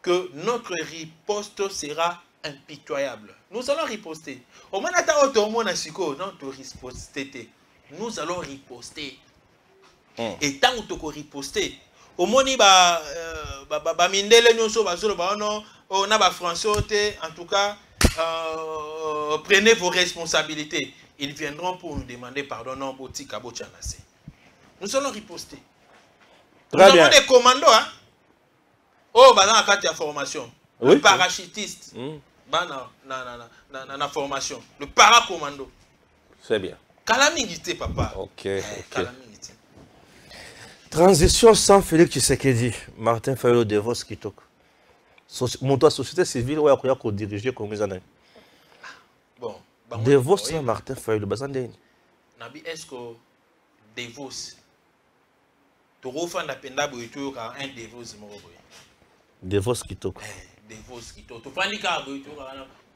Speaker 2: Que notre riposte sera impitoyable. Nous allons riposter. Au moins, nous allons riposter. Et tant que nous riposter, au moins, en tout cas, prenez vos responsabilités. Ils viendront pour nous demander pardon. Nous allons riposter. Nous avons des commandos. Hein? Oh, bah, dans la carte de formation. Oui, le parachutiste. Na formation. Le paracommando.
Speaker 1: C'est bien.
Speaker 2: Calamité, papa.
Speaker 1: Ok. Calamité. Transition sans Félix Tshisekedi. Martin Fayolo Devos Kitoko. Mon société civile, ouais, on dirige comme les années. Devos na Martin Fayulu bazandeni.
Speaker 2: Nabi est-ce que Devos Torofan la penda boito ka un Devos moko boy.
Speaker 1: Devos kitoko.
Speaker 2: Devos kitoko. To prendre ka boito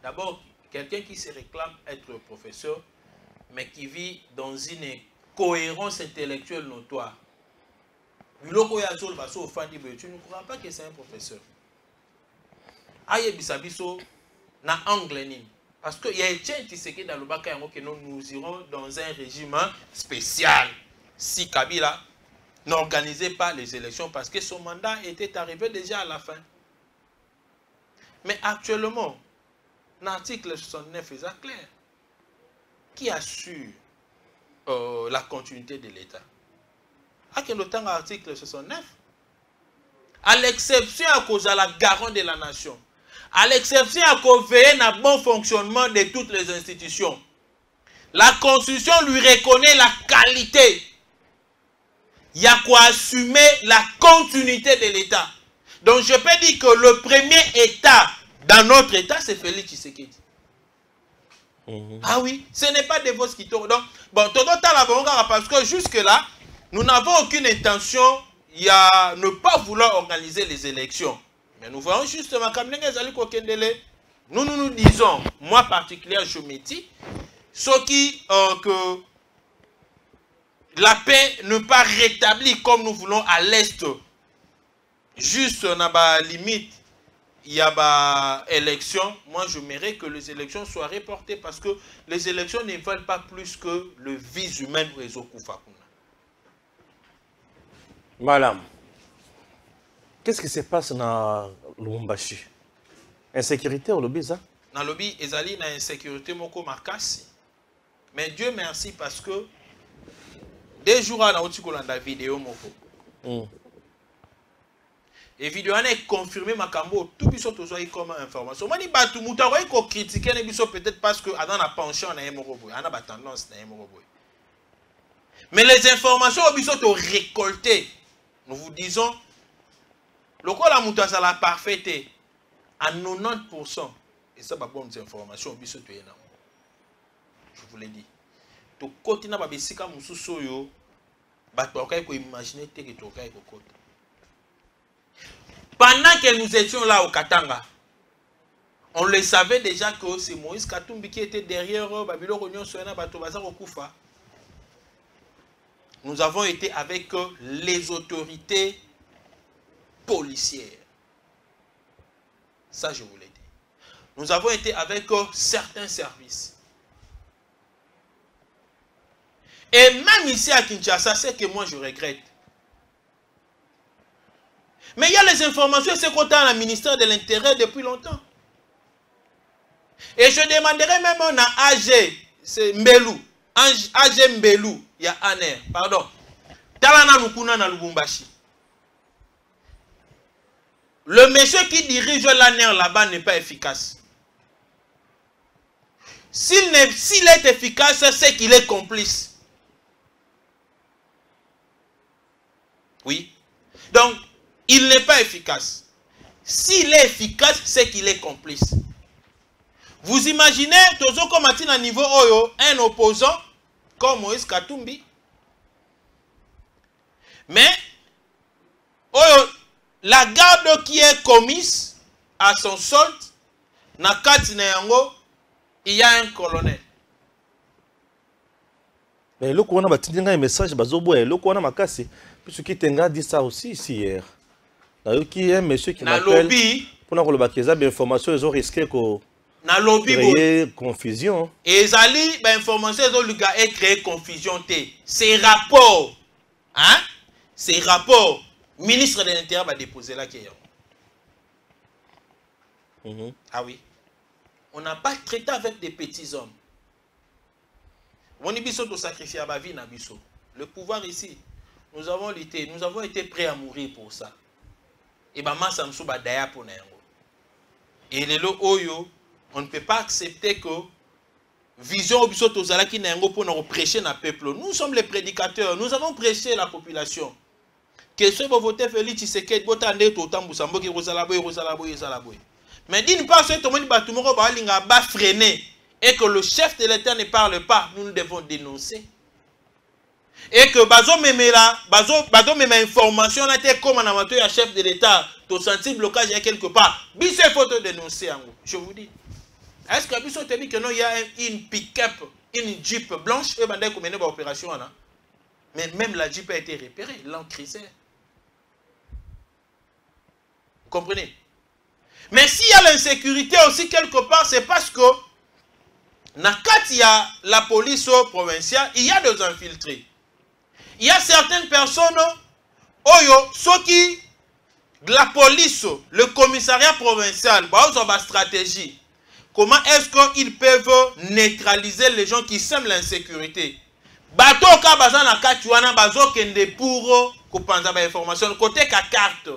Speaker 2: d'abord quelqu'un qui se réclame être professeur mais qui vit dans une cohérence intellectuelle notoire. Biloko ya zol baso ofandi boito, tu ne crois pas que c'est un professeur. Aye bisabiso na anglais ni. Parce qu'il y a Etienne Tshisekedi dans le Baka que nous irons dans un régime spécial si Kabila n'organisait pas les élections parce que son mandat était arrivé déjà à la fin. Mais actuellement, l'article 69 est clair. Qui assure la continuité de l'État? À quel temps l'article 69? À l'exception à cause de la garant de la nation. À l'exception à veiller à bon fonctionnement de toutes les institutions. La Constitution lui reconnaît la qualité. Il y a quoi assumer la continuité de l'État. Donc je peux dire que le premier État dans notre État, c'est Félix Tshisekedi. Ah oui, ce n'est pas des votes qui tournent. Donc, bon, parce que jusque-là, nous n'avons aucune intention de ne pas vouloir organiser les élections. Mais nous voyons justement, comme nous disons, moi particulièrement, je me dis, ce qui, que la paix ne pas rétablie comme nous voulons à l'Est, juste dans la limite, il y a des élections. Moi, je mérite que les élections soient reportées parce que les élections ne valent pas plus que le vie humain de Ezokufakuna.
Speaker 1: Madame, qu'est-ce qui se passe dans Lubumbashi? Insécurité au lobby, ça?
Speaker 2: Dans le lobby, il y a une insécurité moko makasi. Mais Dieu merci parce que des jours à la vidéo moko. Et vidéo est confirmé makambo tout biso tozoyi comme information. Mani batu mutaroyi ko critiquer ne biso peut-être parce que dans la pension na yemoko boy, ana ba tendance na yemoko boy. Mais les informations biso to récolter. Nous vous disons le quoi la muta ça la parfaite à 90% et ça ba bonnes informations biso to yena. Je vous l'ai dit. To côté na ba bisika mususu yo bato okayi ko imaginer te que to okayi ko kota. Pendant que nous étions là au Katanga, on le savait déjà que c'est Moïse Katumbi qui était derrière Babylone Rognon Soena Batobazar Okufa. Nous avons été avec les autorités policières. Ça, je vous l'ai dit. Nous avons été avec certains services. Et même ici à Kinshasa, c'est que moi je regrette. Mais il y a les informations, c'est qu'on a le ministère de l'Intérieur depuis longtemps. Et je demanderai même à AG, c'est Mbelou, AG Mbelou, il y a Aner, pardon. Talana Nukuna na Lubumbashi. Le monsieur qui dirige l'ANER là-bas n'est pas efficace. S'il est efficace, c'est qu'il est complice. Oui. Donc, il n'est pas efficace. S'il est efficace, c'est qu'il est complice. Vous imaginez, Tozo Komati à niveau Oyo, un opposant comme Moïse Katumbi. Mais, Oyo, la garde qui est commise à son solde, Nakati Neyango, il y a un colonel.
Speaker 1: Mais le qu'on a un message, le qu'on a makasi, puisque Tenga dit ça aussi ici hier. Il y a un monsieur qui m'appelle pour nous dire qu'il y a des informations, ils ont risqué de créer confusion.
Speaker 2: Et les informations, ils ont créé confusion. Ces rapports, hein? Ces rapports, le ministre de l'Intérieur va déposer là. Ah oui. On n'a pas traité avec des petits hommes. On est biso de sacrifier à la vie. Le pouvoir ici, nous avons été prêts à mourir pour ça. Et bien, et les lots oyo, on ne peut pas accepter que vision obiso tozala ki na yango pour nous prêcher na peuple. Nous sommes les prédicateurs, nous avons prêché la population. Que ce soit voter Félix Tshisekedi, botande to tambusa mboki rozala boy. Mais d'une part, ce tomoni batumoko ba linga ba freiner et que le chef de l'État ne parle pas, nous devons dénoncer. Et que bazo même information a été comme un amateur chef de l'État, ton senti blocage il y a quelque part. Bissé faut te dénoncer, je vous dis. Est-ce que Bissé te dit que non, il y a une pick-up, une Jeep blanche, et bandé comme une opération là. Mais même la Jeep a été repérée, l'encrisée. Vous comprenez? Mais s'il y a l'insécurité aussi quelque part, c'est parce que quand il y a la police provinciale, il y a des infiltrés. Il y a certaines personnes, ceux qui, la police, le commissariat provincial, ils ont une stratégie. Comment est-ce qu'ils peuvent neutraliser les gens qui sèment l'insécurité? Bateau ka bazan na katuana bazo kende pour kopanza ba information côté ka carte.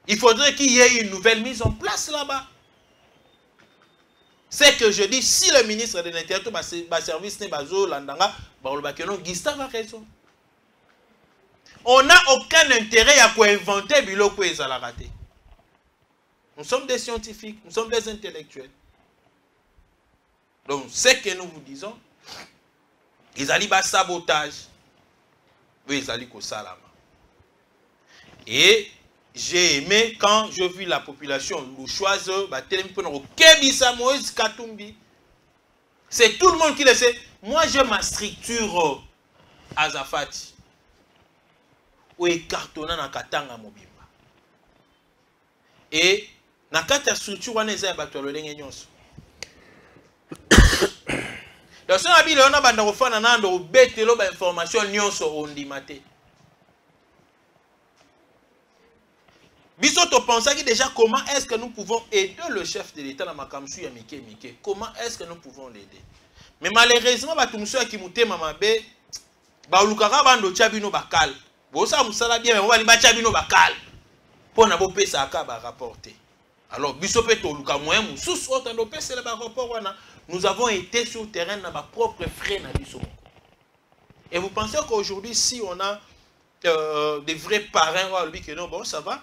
Speaker 2: Il faudrait qu'il y ait une nouvelle mise en place là-bas. C'est que je dis, si le ministre de l'Intérieur va service ne bazo landanga, Gustave a raison. On n'a aucun intérêt à inventer biloko ezala raté. Nous sommes des scientifiques, nous sommes des intellectuels. Donc, ce que nous vous disons, ils allaient bas sabotage. Oui, ils allaient au salama. Et j'ai aimé quand je vis la population louchoise, c'est tout le monde qui le sait. Moi, j'ai ma structure à Zafati. Où est cartonnant dans Katanga Mobimba. Et dans la structure, on est à Batololeng Nyonso. Dans ce cas, on a banda ofana nando betelo ba information nyonso ondimate. Bisoto pensa que déjà comment est-ce que nous pouvons aider le chef de l'État dans makamsu ya Mike. Comment est-ce que nous pouvons l'aider? Mais malheureusement batumsu ya kimutema mabe ba lukaka bando chabino bakal. Bosa musala bien mais on va li ba chabino bakal. Pona bo pesa aka ba rapporter. Alors bisope to luka moyen mususu otando pesa le ba rapport wana. Nous avons été sur le terrain dans nos propres frais. Et vous pensez qu'aujourd'hui, si on a des vrais parrains, on dit que non, bon, ça va.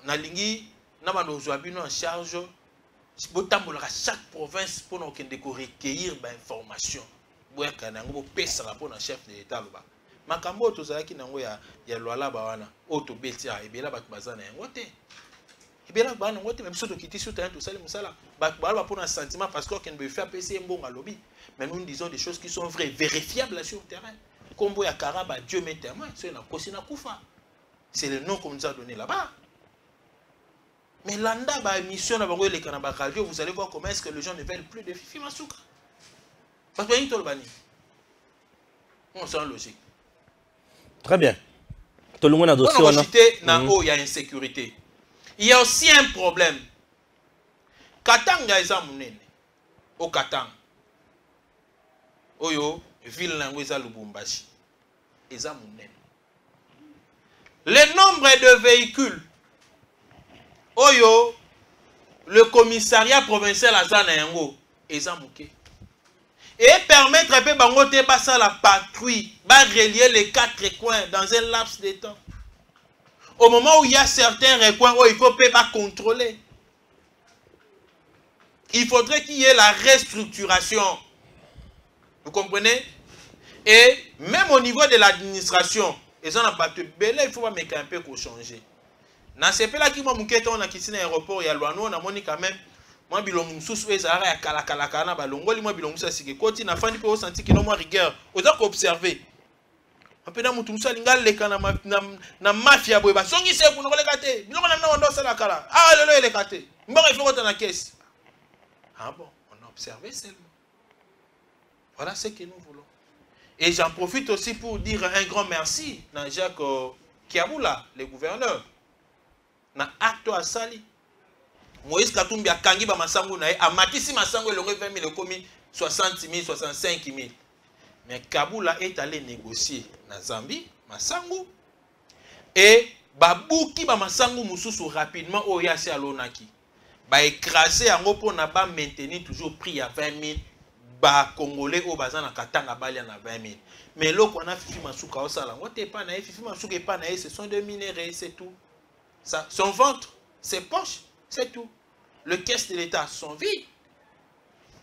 Speaker 2: Nalingi, nous avons en charge à chaque province pour nous recueillir des informations. Pour un chef de l'État. Makambo tozalaki nango ya lwala bawana auto betia ebela batu bazana yango te. Ebela bana ngote même soto kiti sur terrain tout ça les musala. Batu ba pour un sentiment parce qu'on ne peut faire passer un bon lobby. Mais nous disons des choses qui sont vraies, vérifiables sur le terrain. Combo ya Karaba Dieu met témoin, c'est na Kosina Koufa. C'est le nom qu'on nous a donné là-bas. Mais l'anda ba mission na bango le kanaba radio, vous allez voir comment est-ce que les gens ne veulent plus de Fifi Masuka. Parce que yito bani. On sent logique.
Speaker 1: Très bien. Tout le monde a dossier.
Speaker 2: On a cité il y a insécurité. Il y a aussi un problème. Katanga eza munene. Au Katanga. Oyo, ville nango eza Lubumbashi. Eza munene. Le nombre de véhicules. Oyo, le commissariat provincial à Zanayango. Eza muke. Et permettre un peu bangote passer la patrouille, relier les 4 coins dans un laps de temps. Au moment où il y a certains recoins où il faut pas contrôler. Il faudrait qu'il y ait la restructuration. Vous comprenez? Et même au niveau de l'administration, ils ont pas de belé, il faut pas mettre un peu pour changer. Dans ce pays là qui m'a mouqué on a quitté l'aéroport, il y a l'ouano, on a moni quand même. Moi bilongu msusu ezara ya kala na balongoli moi bilongu ça sike koti na fandi pe au senti que non moi rigueur. Oza ko observer. Apena mutu musa linga leka na mafia boy ba songi se kuno koleka te. Bilongo na ndo sala kala. Ah lelo eleka te. Mbongo il faut qu'on na caisse. Ah bon, on a observé seulement. Voilà ce que nous voulons. Et j'en profite aussi pour dire un grand merci à Jacques Kiaboula, le gouverneur. Na acte à Sali. Moïse Katumbi a kangi ba masango na a matisi masango elongo 20 000 komi 60 000 65 000. Mais Kaboula est allé négocier na Zambie masango et babuki ba masango mususu rapidement oyasi alonaki. Ba écraser yango pour na ba maintenir toujours prix à 20 000 ba congolais au bazana katanga balia na 20 000. Mais là qu'on a Fifi Masuka au sala, on t'es pas na Fifi Masuka pas na ce sont des minéraux, c'est tout. Ça son ventre, ses poches, c'est tout. Le caisse de l'État sont vides.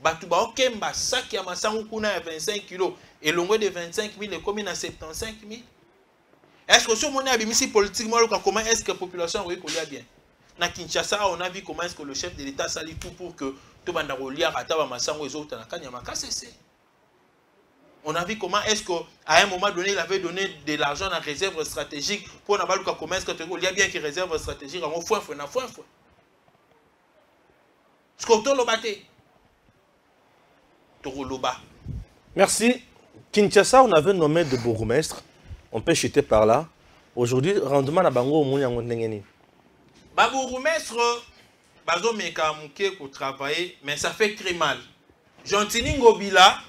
Speaker 2: Batuba okemba sac ya masangu kuna ya 25 kg et longue de 25 000 et combien à 75 000. Est-ce que ce monde a mis politiquement comment est-ce que la population a bien? Na Kinshasa, on a vu comment est-ce que le chef de l'État s'allie tout pour que tout le monde ait ataba masango et autres on a vu comment est-ce qu'à un moment donné, il avait donné de l'argent à la réserve stratégique pour ne pas comment est-ce que il y a bien que réserve stratégique en foin.
Speaker 1: Merci. Kinshasa, on avait nommé de bourgmestre. On peut chuter par là. Aujourd'hui, rendement à Bango, on a
Speaker 2: bourgmestre, bazo meka muke pour travailler, mais ça fait très mal. Jontini Ngobila,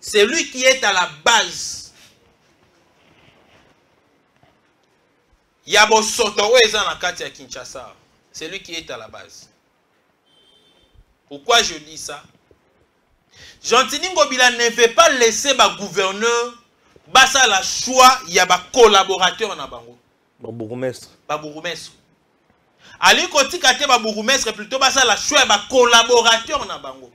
Speaker 2: c'est lui qui est à la base. Yabo Soto na kati ya Kinshasa. C'est lui qui est à la base. Pourquoi je dis ça? Jontini Ngobila ne veut pas laisser ba gouverneur basa la choix ya ba collaborateur na bango.
Speaker 1: Ba bourgmestre.
Speaker 2: Ba bourgmestre. Ali koti kate ba bourgmestre plutôt basa la choix ba collaborateur na bango.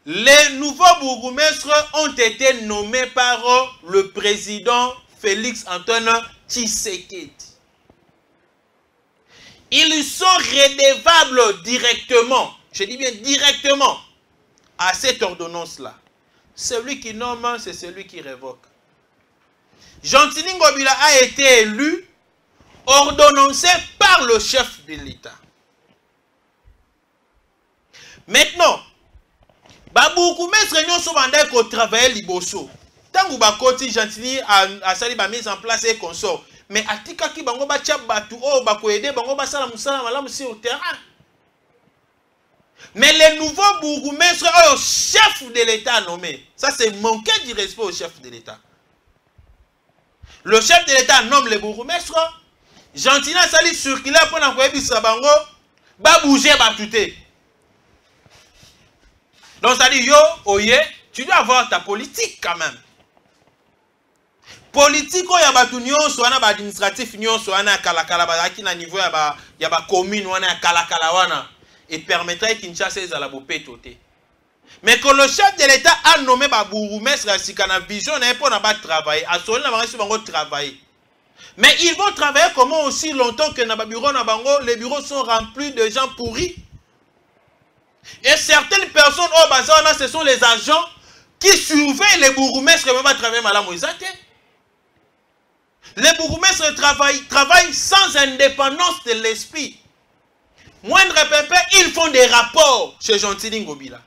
Speaker 2: Les nouveaux bourgmestres ont été nommés par le président Félix Antoine Tshisekedi. Ils sont redevables directement, je dis bien directement, à cette ordonnance-là. Celui qui nomme, c'est celui qui révoque. Jontini Ngobila a été élu, ordonnancé par le chef de l'État. Maintenant, beaucoup de gens sont en train de travailler liboso. Tant que bakoti Jontini a sali ba mise en place et consort. Mais atika ki bango ba tia batu o ba ko aider bango ba sala musala malamu sur le terrain. Mais les nouveaux bourgmestres, au chef de l'État nommé, ça c'est manquer du respect au chef de l'État. Le chef de l'État nomme les bourgmestres. Jontini a sali circuler pour n'envoyer bisa bango ba bouger ba touté. Donc ça dit yo oye, tu dois avoir ta politique quand même. Politique il y a batu nyonso wana ba administratif nyonso wana kalakala ba ki na niveau ya ba commune wana kalakala wana et permettrait Kinshasa ezala bopetoté. Mais que le chef de l'État a nommé ba bourgmestre sikana vision na pour na ba travailler, a soli na bango bango travailler. Mais ils vont travailler comment aussi longtemps que na ba bureau na bango, les bureaux sont remplis de gens pourris. Et certaines personnes au bazar, ce sont les agents qui surveillent les bourgmestres qui vont travailler mal à Moïsate. Les bourgmestres travaillent sans indépendance de l'esprit. Moindre pépé, ils font des rapports chez Jontini Ngobila.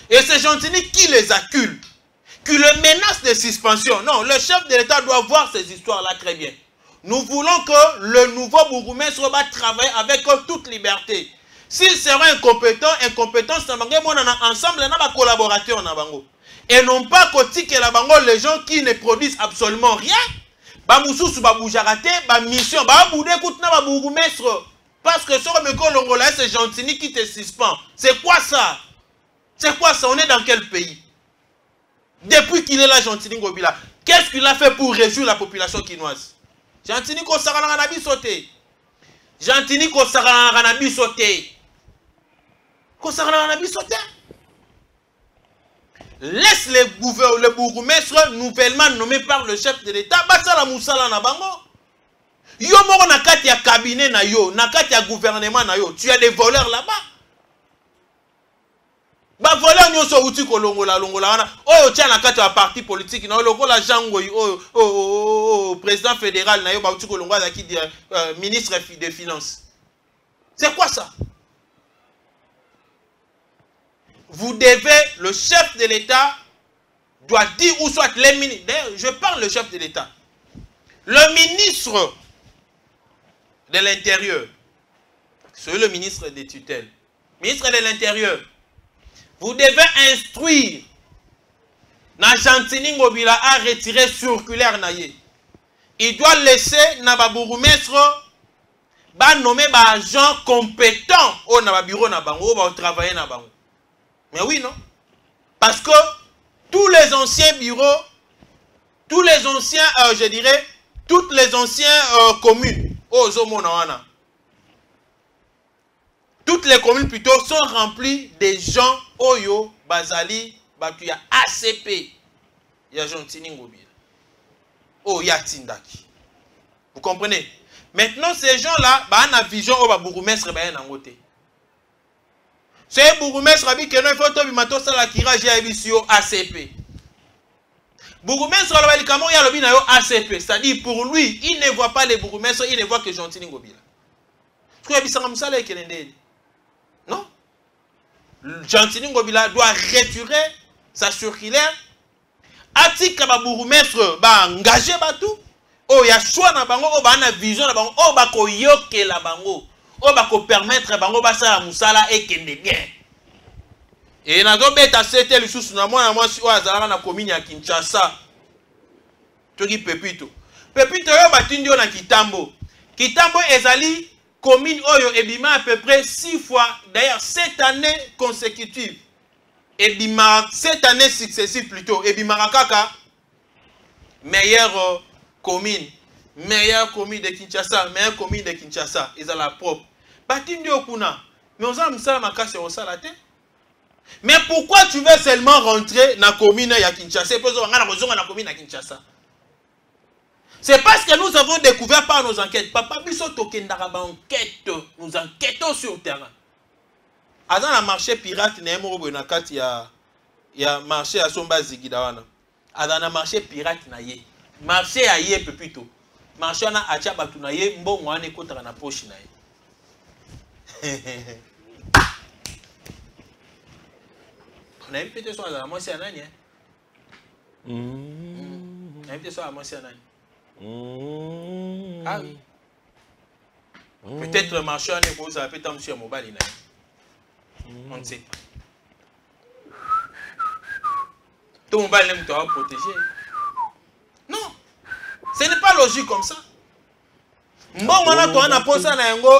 Speaker 2: Et c'est Jontini qui les accule, qui le menace de suspension. Non, le chef de l'État doit voir ces histoires-là très bien. Nous voulons que le nouveau bourgmestre va travailler avec toute liberté. S'il sera incompétent, c'est ensemble, on a collaborateurs. Et non pas que les gens qui ne produisent absolument rien, mission, parce que sur le Congolais, c'est Jontini qui te suspend. C'est quoi ça? C'est quoi ça? On est dans quel pays? Depuis qu'il est là, Jontini Ngobila, qu'est-ce qu'il a fait pour réjouir la population quinoise? Jontini Kosaranabi sauté. Jontini Kosaranabi sauté. Laisse les bourgmestres nouvellement nommés par le chef de l'État. Basala Moussala na bango. Yo moro na kati ya cabinet na yo, na kati ya gouvernement na yo. Tu as des voleurs là-bas. Ba voleurs nyonso uti ko longola wana. Oyo tia na kati ya parti politique na lokola jango o président fédéral na yo ba uti ko longola ki ministre des finances. C'est quoi ça? Vous devez, le chef de l'État doit dire où soit les ministres. D'ailleurs, je parle le chef de l'État. Le ministre de l'Intérieur, c'est le ministre des tutelles. Ministre de l'Intérieur, vous devez instruire na Jontini Ngobila à retirer circulaire naye. Il doit laisser na ba bourgmestre ba nommer ba agent compétent au na ba bureau na bango ba travailler na bango. Mais oui, non? Parce que tous les anciens bureaux, tous les anciens, je dirais, toutes les anciennes communes, toutes toutes les communes plutôt sont remplies des gens Oyo, Bazali, Batuya, ACP. Il y a Jontini Ngobila. Oh, il y a Tindaki. Vous comprenez? Maintenant, ces gens-là, bah, on a vision au Bourgoumestre, bah, on a ngoté. C'est Bourgoumestre, il faut que mato sala kira j'ai ACP. Bourgoumestre, il y a le ACP. C'est-à-dire, pour lui, il ne voit pas les bourgmestres, il ne voit que Jontini Ngobila. Non? Jontini Ngobila doit retirer sa circulaire. Atika ba bourgmestre ba engagé ba tout. Oh, il y a choix na bango, oh, ba na vision na bango, oh, ba ko yoke la bango, oh, ba ko permettre bango ba sala musala et kende bien. Et na zo beta sete lisusu na moi si o azalaka na commune ya Kinshasa. Toki Pepito. Pepito yo batindi na Kitambo. Kitambo ezali commune oyo ebima à peu près 6 fois, d'ailleurs 7 années consécutives. Ebima 7 années successives plutôt. Ebima kaka meilleure commune de Kinshasa, meilleure commune de Kinshasa, ils ont la propre. Batindi okuna, mais on a musala makase au salate. Mais pourquoi tu veux seulement rentrer dans la commune de Kinshasa? C'est parce que nous avons découvert par nos enquêtes. Papa biso tokendara ba enquête, nous enquêtons sur le terrain. Dans le marché pirate, il y a marché à Somba Zigidawana. Dans le marché pirate, il y a marché à Yé Pepito. Marché à Achabatu na ye, mbon wane kotara na poche na ye. On a invité sur la moitié à Nani. On a invité sur la moitié à Nani. Ah oui. Peut-être le marché à Nebo, ça peut être un monsieur mobile. On ne sait pas. Tout le monde doit protéger. Non. Ce n'est pas logique comme ça. Bon, on a posé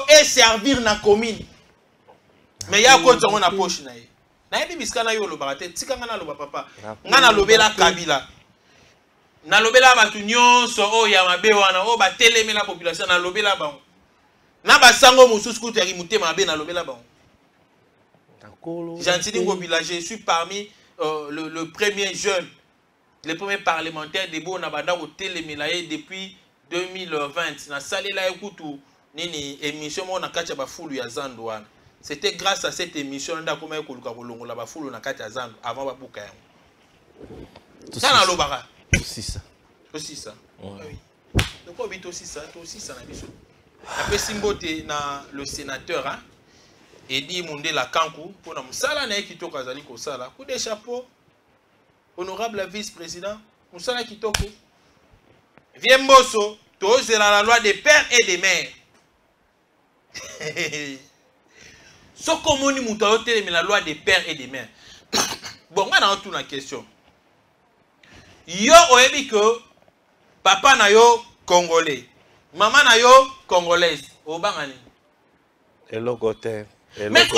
Speaker 2: et servir na commune. Mais il y a quoi on a poche na ye. Na yebi biskana yo lo barate tika ngana lo papa. Ngana lobela Kabila. Na lobela batu nyonso o ya mabe wana o ba teleme la population na lobela ba. Na ba sango mususu kuteri mutema mabe na lobela ba. Jontini Ngobila, je suis parmi le premier jeune, le premier parlementaire de Bo Nabanda au Télémélaye depuis 2020. Na salé la écoutou nini émission na kacha ba fulu ya Zandouane. C'était grâce à cette émission nda koma ekoluka kolongo la ba fulu na kacha Zandu avant ba buka yango. Ça na lobara.
Speaker 1: Aussi ça.
Speaker 2: Aussi ça. Oui. Donc on vit aussi ça na biso. Après Simbote na le sénateur hein. Et dit Monde la Kankou pour nous sala na kitoko azali ko sala coup de chapeau honorable vice-président musala kitoko viens Mbosso tous la loi des pères et des mères ce comment ni muto mais la loi des pères et des mères bon on a tout la question yo oyebi que papa na yo congolais maman na yo congolaise obangani
Speaker 1: elokote.
Speaker 2: Mais quand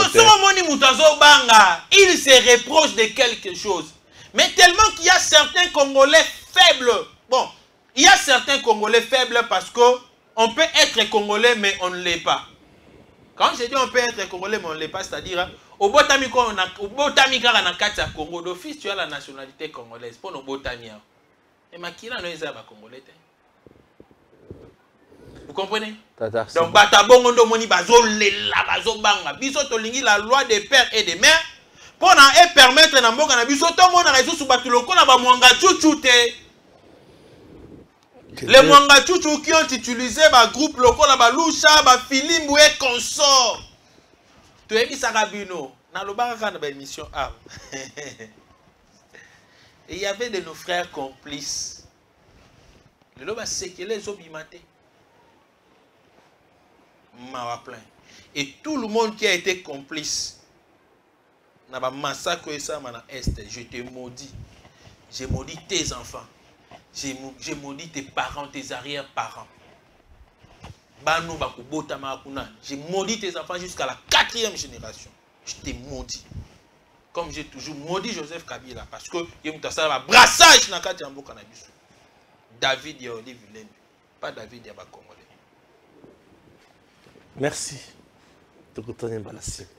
Speaker 2: il se reproche de quelque chose. Mais tellement qu'il y a certains Congolais faibles. Bon, il y a certains Congolais faibles parce qu'on peut être Congolais mais on ne l'est pas. Quand je dis on peut être Congolais mais on ne l'est pas, c'est-à-dire au Botamika na kati ya Congo d'office tu as la nationalité congolaise pour nos Botamia. Et makila no ezaba Congolais. Vous comprenez? Donc, batabongo ndo moni bazo lela bazo banga. Biso tolingi la loi des pères et des mères pour na permettre na mboka na biso to mona réseau sous batuloko na ba mwanga chuchu te. Les mwanga chuchu qui ont utilisé ba groupe loko na ba lusha ba filimbu et consort. Tu es bisa kabino na lobaka na ba émission ah. Et il y avait de nos frères complices. Le loba sekele zo bimate. Et tout le monde qui a été complice dans le massacre et ça dans l'Est, je te maudis. J'ai maudit tes enfants. J'ai maudit tes parents, tes arrière-parents. J'ai maudit tes enfants jusqu'à la 4e génération. Je t'ai maudit. Comme j'ai toujours maudit Joseph Kabila. Parce que il y a un brassage dans le cadre de David Yoli Villeneuve. Pas David Yaba Congolais.
Speaker 1: Merci. tokutani mbala nsima.